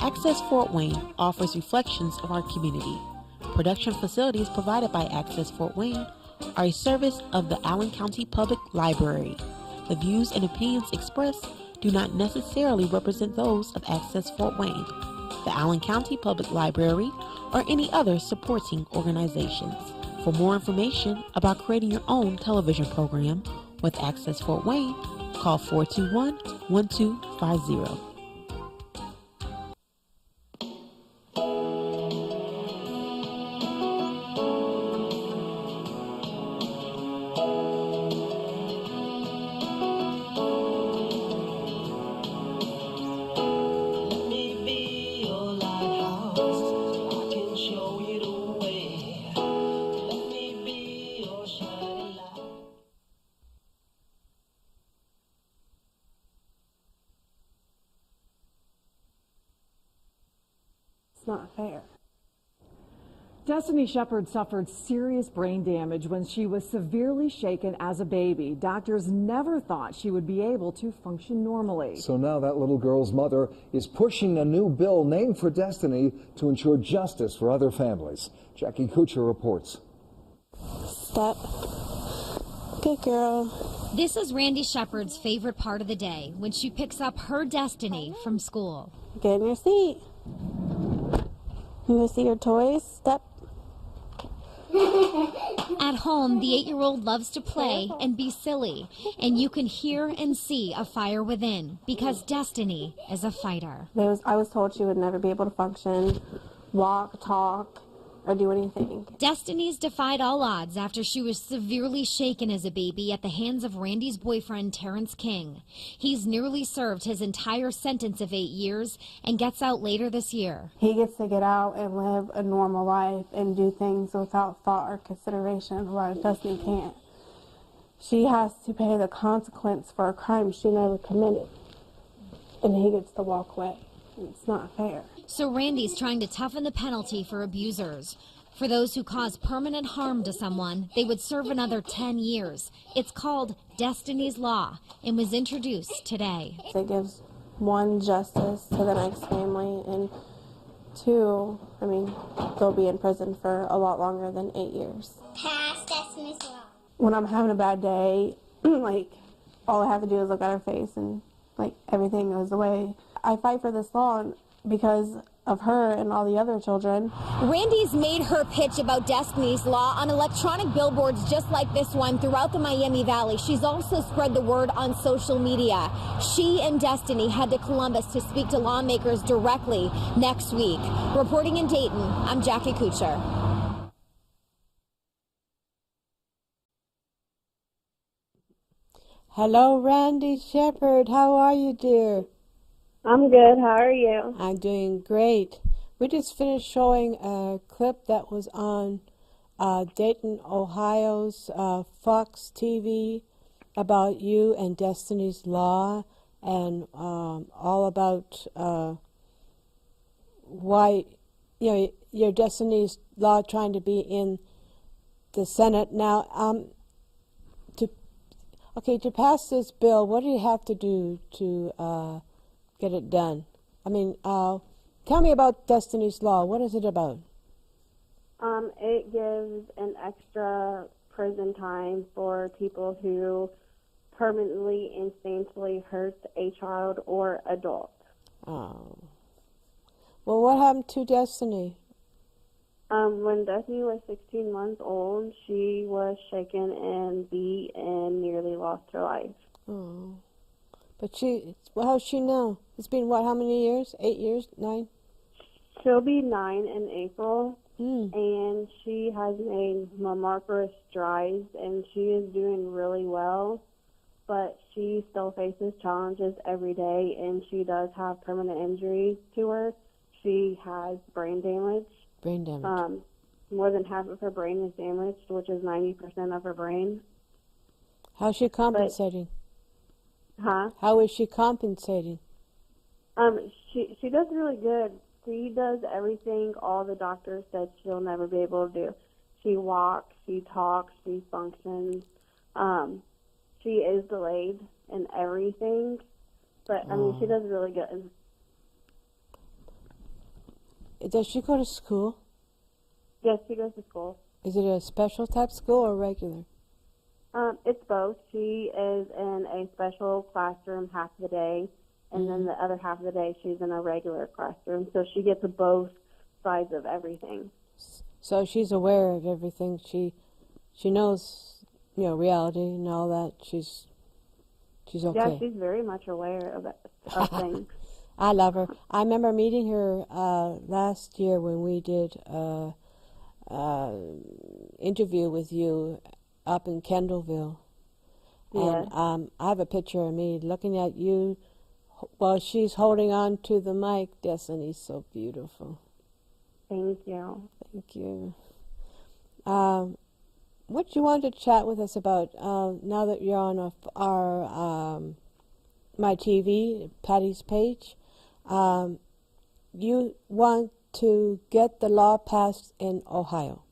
Access Fort Wayne offers reflections of our community. Production facilities provided by Access Fort Wayne are a service of the Allen County Public Library. The views and opinions expressed do not necessarily represent those of Access Fort Wayne, the Allen County Public Library, or any other supporting organizations. For more information about creating your own television program with Access Fort Wayne, call 421-1250. It's not fair. Destiny Shepherd suffered serious brain damage when she was severely shaken as a baby. Doctors never thought she would be able to function normally. So now that little girl's mother is pushing a new bill named for Destiny to ensure justice for other families. Jackie Kuchar reports. Step. Good girl. This is Randi Shepherd's favorite part of the day, when she picks up her Destiny from school. Get in your seat. You want to see your toys? Step. At home, the 8-year-old loves to play and be silly, and you can hear and see a fire within because Destiny is a fighter. I was told she would never be able to function, walk, talk, or do anything. Destiny's defied all odds after she was severely shaken as a baby at the hands of Randi's boyfriend, Terrence King. He's nearly served his entire sentence of 8 years and gets out later this year. He gets to get out and live a normal life and do things without thought or consideration, while Destiny can't. She has to pay the consequence for a crime she never committed, and he gets to walk away. It's not fair. So Randi's trying to toughen the penalty for abusers. For those who cause permanent harm to someone, they would serve another 10 years. It's called Destiny's Law and was introduced today. It gives one, justice to the next family, and two, they'll be in prison for a lot longer than 8 years. Pass Destiny's Law. When I'm having a bad day, all I have to do is look at her face and everything goes away. I fight for this law because of her and all the other children. Randi's made her pitch about Destiny's Law on electronic billboards just like this one throughout the Miami Valley. She's also spread the word on social media. She and Destiny head to Columbus to speak to lawmakers directly next week. Reporting in Dayton, I'm Jackie Kuchar. Hello, Randi Shepherd. How are you, dear? I'm good. How are you? I'm doing great. We just finished showing a clip that was on Dayton, Ohio's Fox TV about you and Destiny's Law, and all about why your Destiny's Law trying to be in the Senate now. To pass this bill, what do you have to do to get it done? Tell me about Destiny's Law. What is it about? It gives an extra prison time for people who permanently, insanely hurt a child or adult. Oh. Well, what happened to Destiny? When Destiny was 16 months old, she was shaken and beat and nearly lost her life. Oh. But how's she now? It's been, how many years? 8 years? 9? She'll be 9 in April, Mm. and she has made remarkable strides, and she is doing really well, but she still faces challenges every day, and she does have permanent injuries to her. She has brain damage. Brain damage. More than half of her brain is damaged, which is 90% of her brain. How's she compensating? Huh? How is she compensating? She does really good. She does everything all the doctors said she'll never be able to do. She walks, she talks, she functions. She is delayed in everything, but she does really good. Does she go to school? Yes, she goes to school. Is it a special type school or regular? It's both. She is in a special classroom half the day, and then the other half of the day she's in a regular classroom. So she gets both sides of everything. So she's aware of everything. She knows, reality and all that. She's okay. Yeah, she's very much aware of things. I love her. I remember meeting her last year when we did interview with you up in Kendallville. Yeah. And I have a picture of me looking at you while she's holding on to the mic. Destiny's so beautiful. Thank you. Thank you. What you wanted to chat with us about now that you're on our my TV, Patty's page? You want to get the law passed in Ohio.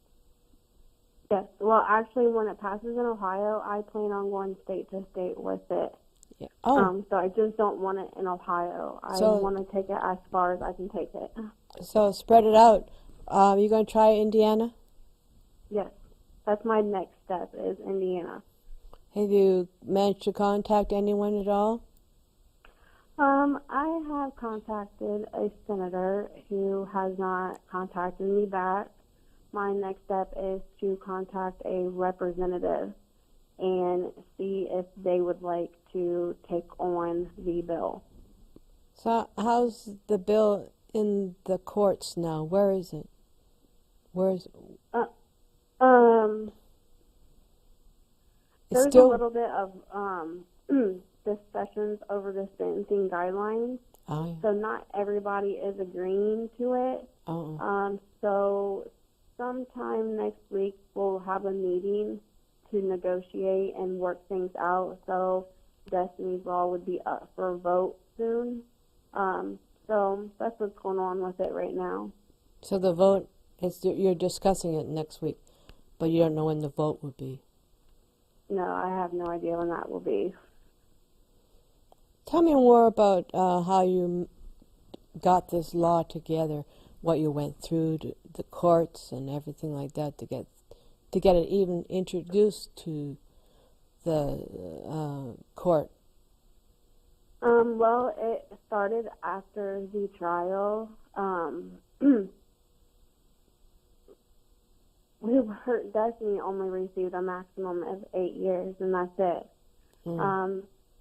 Yes. Well, actually, when it passes in Ohio, I plan on going state to state with it. Yeah. Oh. So I just don't want it in Ohio. I want to take it as far as I can take it. So spread it out. You going to try Indiana? Yes. That's my next step is Indiana. Have you managed to contact anyone at all? I have contacted a senator who has not contacted me back. My next step is to contact a representative and see if they would like to take on the bill. So how's the bill in the courts now? Where is it? There's a little bit of discussions over the sentencing guidelines. Oh, yeah. So not everybody is agreeing to it. So sometime next week we'll have a meeting to negotiate and work things out. So Destiny's Law would be up for a vote soon. So that's what's going on with it right now. So the vote is you're discussing it next week, but you don't know when the vote will be. No, I have no idea when that will be. Tell me more about how you got this law together, what you went through, the courts and everything like that to get it even introduced to the court. Well, it started after the trial. Destiny only received a maximum of 8 years, and that's it.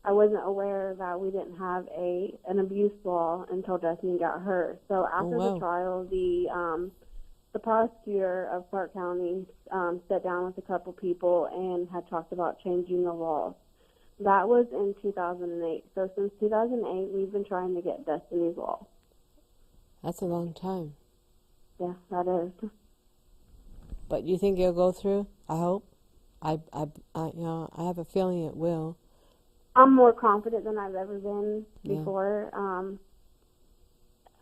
I wasn't aware that we didn't have an abuse law until Destiny got hurt. So after the trial, the prosecutor of Clark County sat down with a couple people and had talked about changing the laws. That was in 2008. So since 2008, we've been trying to get Destiny's Law. That's a long time. Yeah, that is. But you think it'll go through? I hope. I have a feeling it will. I'm more confident than I've ever been before.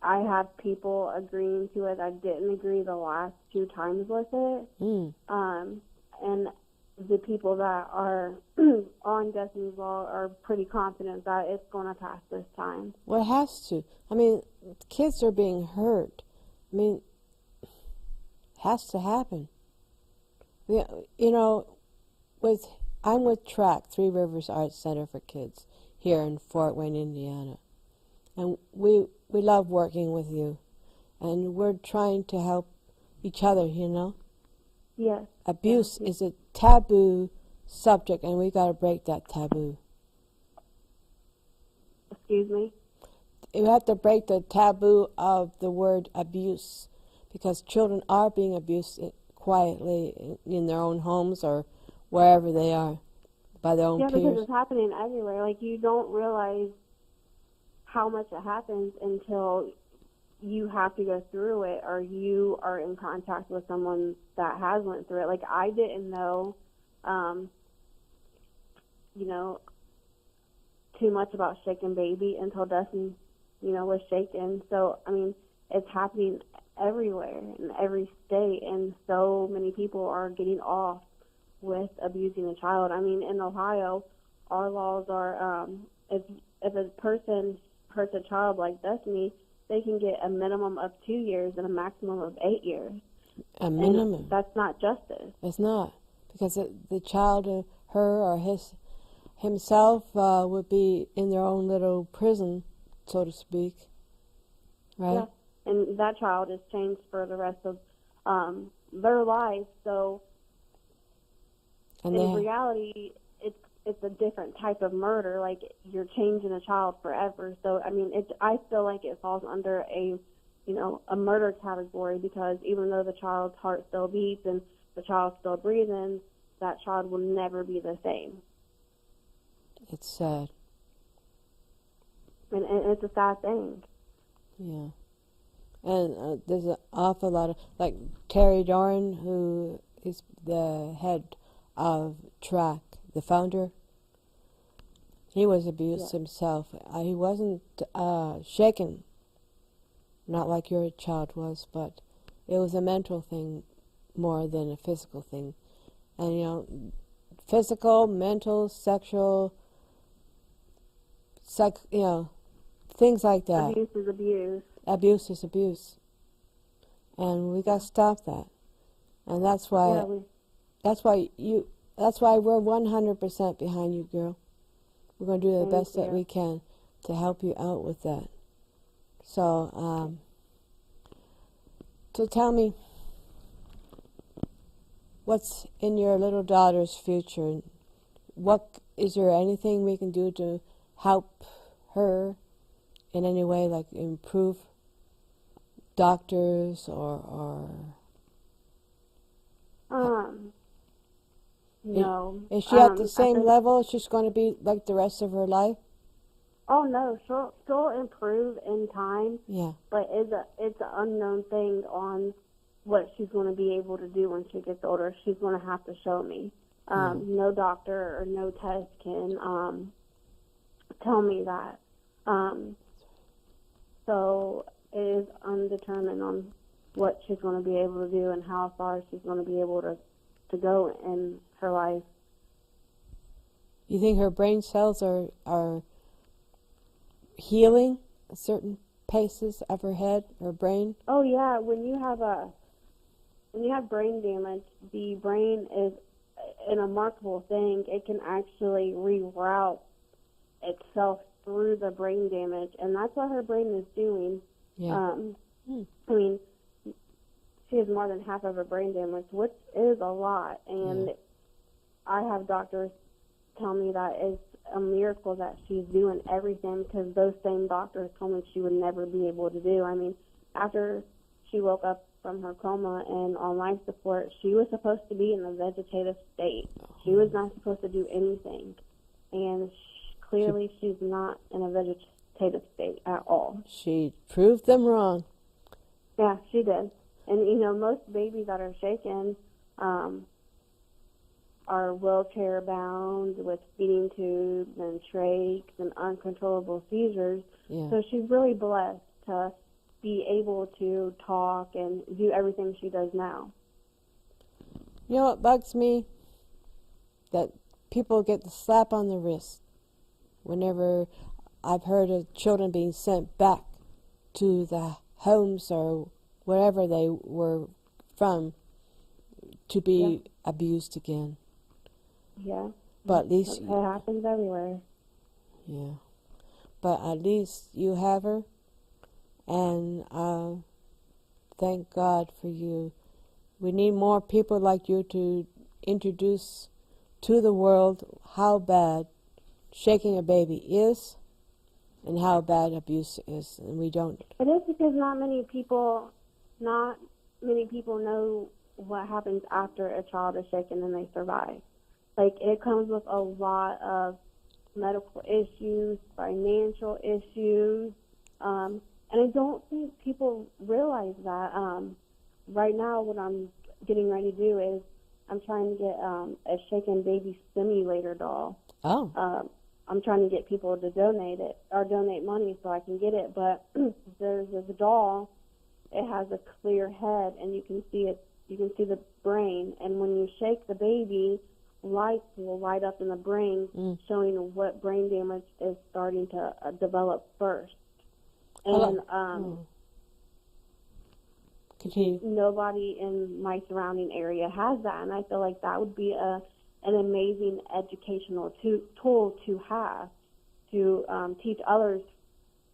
I have people agreeing to it. I didn't agree the last 2 times with it. And the people that are on Destiny's Law are pretty confident that it's going to pass this time. Well, it has to. I mean, kids are being hurt. I mean, it has to happen. I'm with TRAC, Three Rivers Arts Center for Kids, here in Fort Wayne, Indiana. And we love working with you. And we're trying to help each other, Yes. Abuse is a taboo subject, and we got to break that taboo. Excuse me? We have to break the taboo of the word abuse, because children are being abused quietly in their own homes or wherever they are by their own peers. Yeah, because it's happening everywhere. Like, you don't realize how much it happens until you have to go through it or you are in contact with someone that has went through it. Like, I didn't know, too much about Shaken Baby until Dustin, was shaken. So, I mean, it's happening everywhere in every state, and so many people are getting off with abusing a child. I mean, in Ohio, our laws are if a person hurts a child like Destiny, they can get a minimum of 2 years and a maximum of 8 years. A minimum. And that's not justice. It's not, because the child, her or himself, would be in their own little prison, so to speak. Right? Yeah. And that child is changed for the rest of their life. So And in reality, it's a different type of murder. Like, you're changing a child forever. So I mean, I feel like it falls under a murder category, because even though the child's heart still beats and the child's still breathing, that child will never be the same. It's sad. And it's a sad thing. Yeah. And there's an awful lot of, like Terry Doran, who is the head of TRAC, the founder. He was abused himself. He wasn't shaken, not like your child was, but it was a mental thing more than a physical thing. And, physical, mental, sexual, things like that. Abuse is abuse. Abuse is abuse. And we got to stop that. And that's why that's why we're 100% behind you, girl. We're going to do the best that we can to help you out with that. So, so tell me, what's in your little daughter's future? Is there anything we can do to help her in any way, like improve doctors or no. Is she at the same level she's going to be like the rest of her life? Oh no, she'll improve in time. Yeah. But it's an unknown thing on what she's going to be able to do when she gets older. She's going to have to show me. No doctor or no test can tell me that. So it is undetermined on what she's going to be able to do and how far she's going to be able to go in her life. You think her brain cells are healing at certain paces of her head, her brain? Oh yeah, when you have brain damage, the brain is an remarkable thing. It can actually reroute itself through the brain damage, and that's what her brain is doing. Yeah. I mean, she has more than half of her brain damage, which is a lot, and I have doctors tell me that it's a miracle that she's doing everything, because those same doctors told me she would never be able to do. I mean, after she woke up from her coma and on life support, she was supposed to be in a vegetative state. She was not supposed to do anything, and clearly she's not in a vegetative state at all. She proved them wrong. Yeah, she did. And, most babies that are shaken are wheelchair-bound with feeding tubes and trachs and uncontrollable seizures. Yeah. So she's really blessed to be able to talk and do everything she does now. You know what bugs me? That people get the slap on the wrist whenever I've heard of children being sent back to the homes or wherever they were from to be abused again. Yeah. But at least... It happens everywhere. Yeah. But at least you have her, and thank God for you. We need more people like you to introduce to the world how bad shaking a baby is and how bad abuse is, and we don't. It is because not many people know what happens after a child is shaken and they survive. Like, it comes with a lot of medical issues, financial issues, and I don't think people realize that. Right now, what I'm getting ready to do is I'm trying to get a shaken baby simulator doll. Oh. I'm trying to get people to donate it or donate money so I can get it. But there's this doll. It has a clear head, and you can see it. You can see the brain, and when you shake the baby, lights will light up in the brain, showing what brain damage is starting to develop first. And continue. nobody in my surrounding area has that, and I feel like that would be an amazing educational tool to have to teach others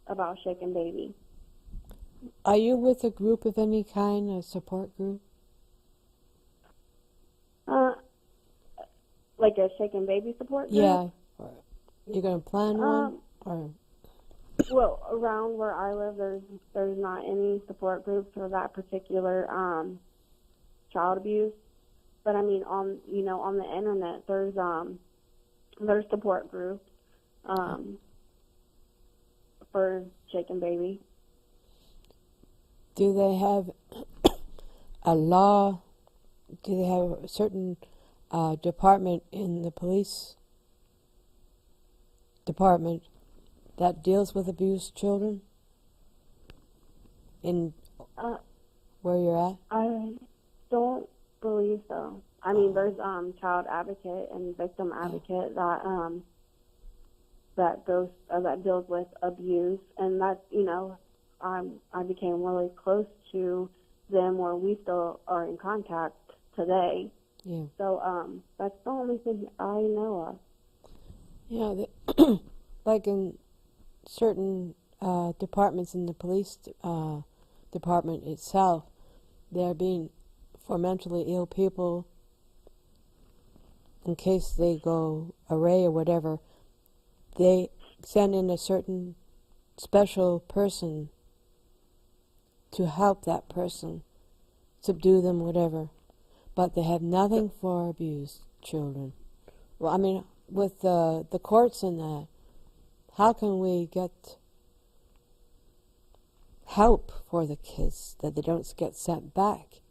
about shaken baby. Are you with a group of any kind, a support group? Like a shaken baby support group? Yeah. Or you're going to plan one? Or well, around where I live, there's not any support groups for that particular child abuse. But I mean, on the internet, there's support groups for shaken baby. do they have a law? Do they have a certain department in the police department that deals with abused children in where you're at? I don't believe so. I mean, there's child advocate and victim advocate that deals with abuse, and that's I became really close to them, where we still are in contact today. Yeah. So that's the only thing I know of. Yeah, like in certain departments in the police department itself, they're being for mentally ill people, in case they go array or whatever, they send in a certain special person to help that person, subdue them, whatever. But they have nothing for abused children. Well, I mean, with the courts and that, how can we get help for the kids that they don't get sent back?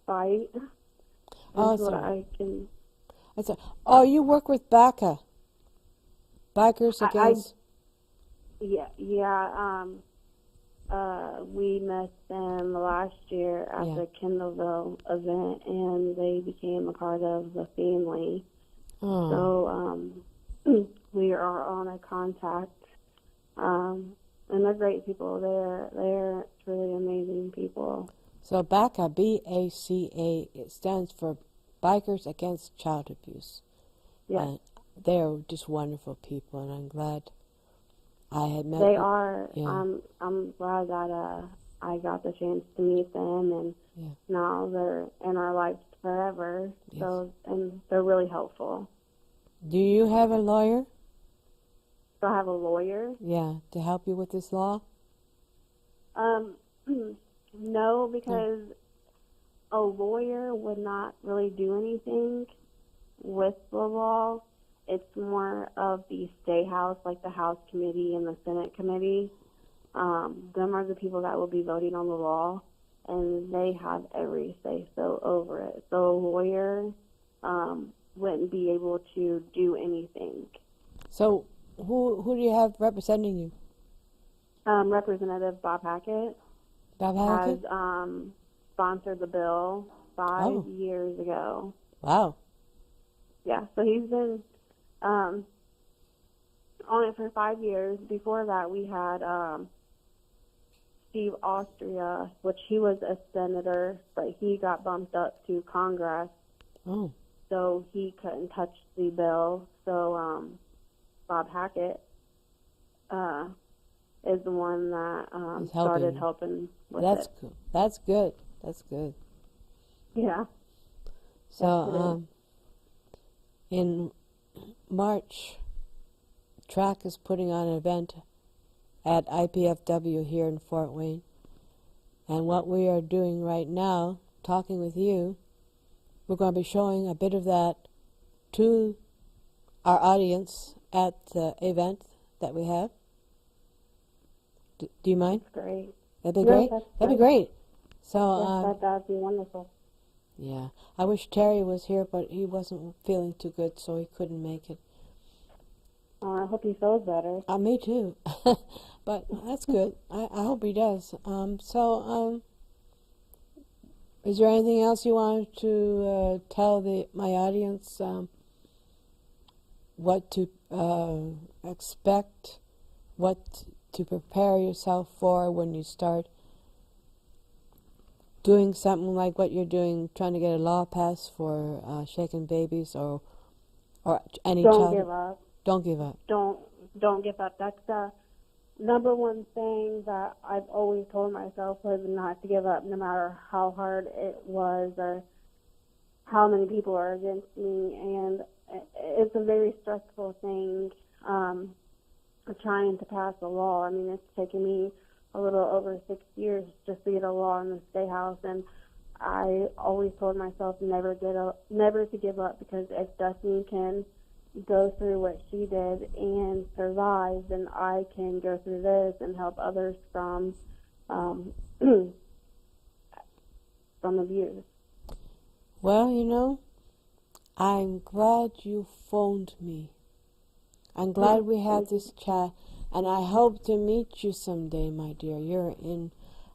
Fight. Oh, That's what I can. Oh, you work with BACA, Bikers Against. We met them last year at the Kendallville event, and they became a part of the family. Oh. So we are on a contact, and they're great people. They're truly amazing people. So BACA, B-A-C-A, it stands for Bikers Against Child Abuse. Yeah. And they're just wonderful people, and I'm glad I had met They them. are. Yeah. I'm glad that I got the chance to meet them, and now they're in our lives forever. Yes. So, and they're really helpful. Do you have a lawyer? Do I have a lawyer? Yeah, to help you with this law? No, because a lawyer would not really do anything with the law. It's more of the State House, like the House Committee and the Senate Committee. Them are the people that will be voting on the law, and they have every say-so over it. So a lawyer wouldn't be able to do anything. So who do you have representing you? Representative Bob Hackett. Bob Hackett? Has sponsored the bill 5 years ago. Wow. Yeah, so he's been on it for 5 years. Before that, we had Steve Austria, which he was a senator, but he got bumped up to Congress. Oh. So he couldn't touch the bill. So Bob Hackett is the one that started helping with That's it. Good. That's good. That's good. Yeah. So in March, TRAC is putting on an event at IPFW here in Fort Wayne. And what we are doing right now, talking with you, we're going to be showing a bit of that to our audience at the event that we have. Do you mind? That's great. That'd be great? That'd be great. So, yes, that'd be wonderful. Yeah. I wish Terry was here, but he wasn't feeling too good, so he couldn't make it. I hope he feels better. Me too. But that's good. I hope he does. Is there anything else you wanted to tell my audience what to expect, what to prepare yourself for when you start doing something like what you're doing, trying to get a law passed for shaken babies or any child. Don't give up. Don't give up. Don't give up. That's the number one thing that I've always told myself, was not to give up, no matter how hard it was or how many people are against me. And it's a very stressful thing, trying to pass a law. I mean, it's taken me a little over 6 years just to get a law in the State House, and I always told myself never to give up, because if Destiny can go through what she did and survive, then I can go through this and help others from from abuse. Well, you know, I'm glad you phoned me. I'm glad we had this chat, and I hope to meet you someday, my dear. You're in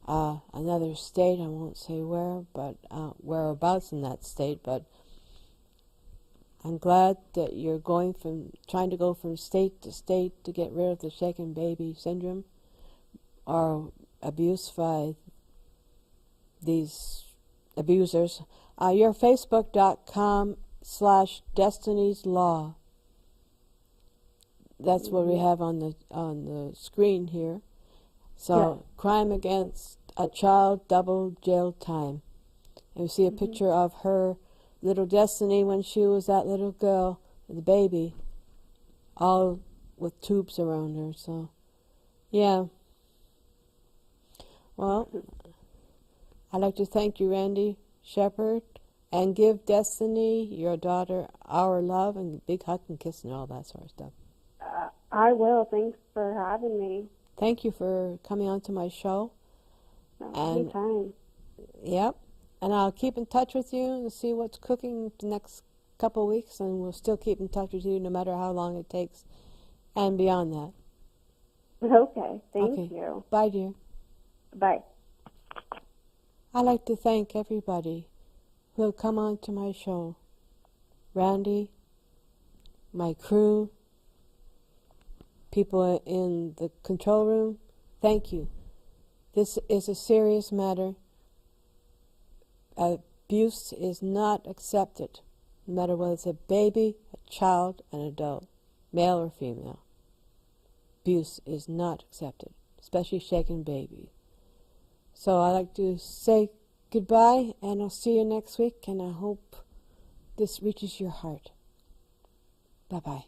another state. I won't say where, but whereabouts in that state, but I'm glad that you're trying to go from state to state to get rid of the shaken baby syndrome or abuse by these abusers. You're Facebook.com/Destiny's Law. That's what we have on the screen here. So, yeah. Crime against a child, double jail time. And we see a picture of her little Destiny when she was that little girl, the baby, all with tubes around her. So, yeah. Well, I'd like to thank you, Randi Shepherd, and give Destiny, your daughter, our love and a big hug and kiss and all that sort of stuff. I will. Thanks for having me. Thank you for coming on to my show. Anytime. Yep. And I'll keep in touch with you and see what's cooking the next couple of weeks, and we'll still keep in touch with you no matter how long it takes and beyond that. Okay. Thank you. Bye, dear. Bye. I'd like to thank everybody who have come on to my show. Randi, my crew, people in the control room, thank you. This is a serious matter. Abuse is not accepted, no matter whether it's a baby, a child, an adult, male or female. Abuse is not accepted, especially shaken baby. So I'd like to say goodbye, and I'll see you next week, and I hope this reaches your heart. Bye-bye.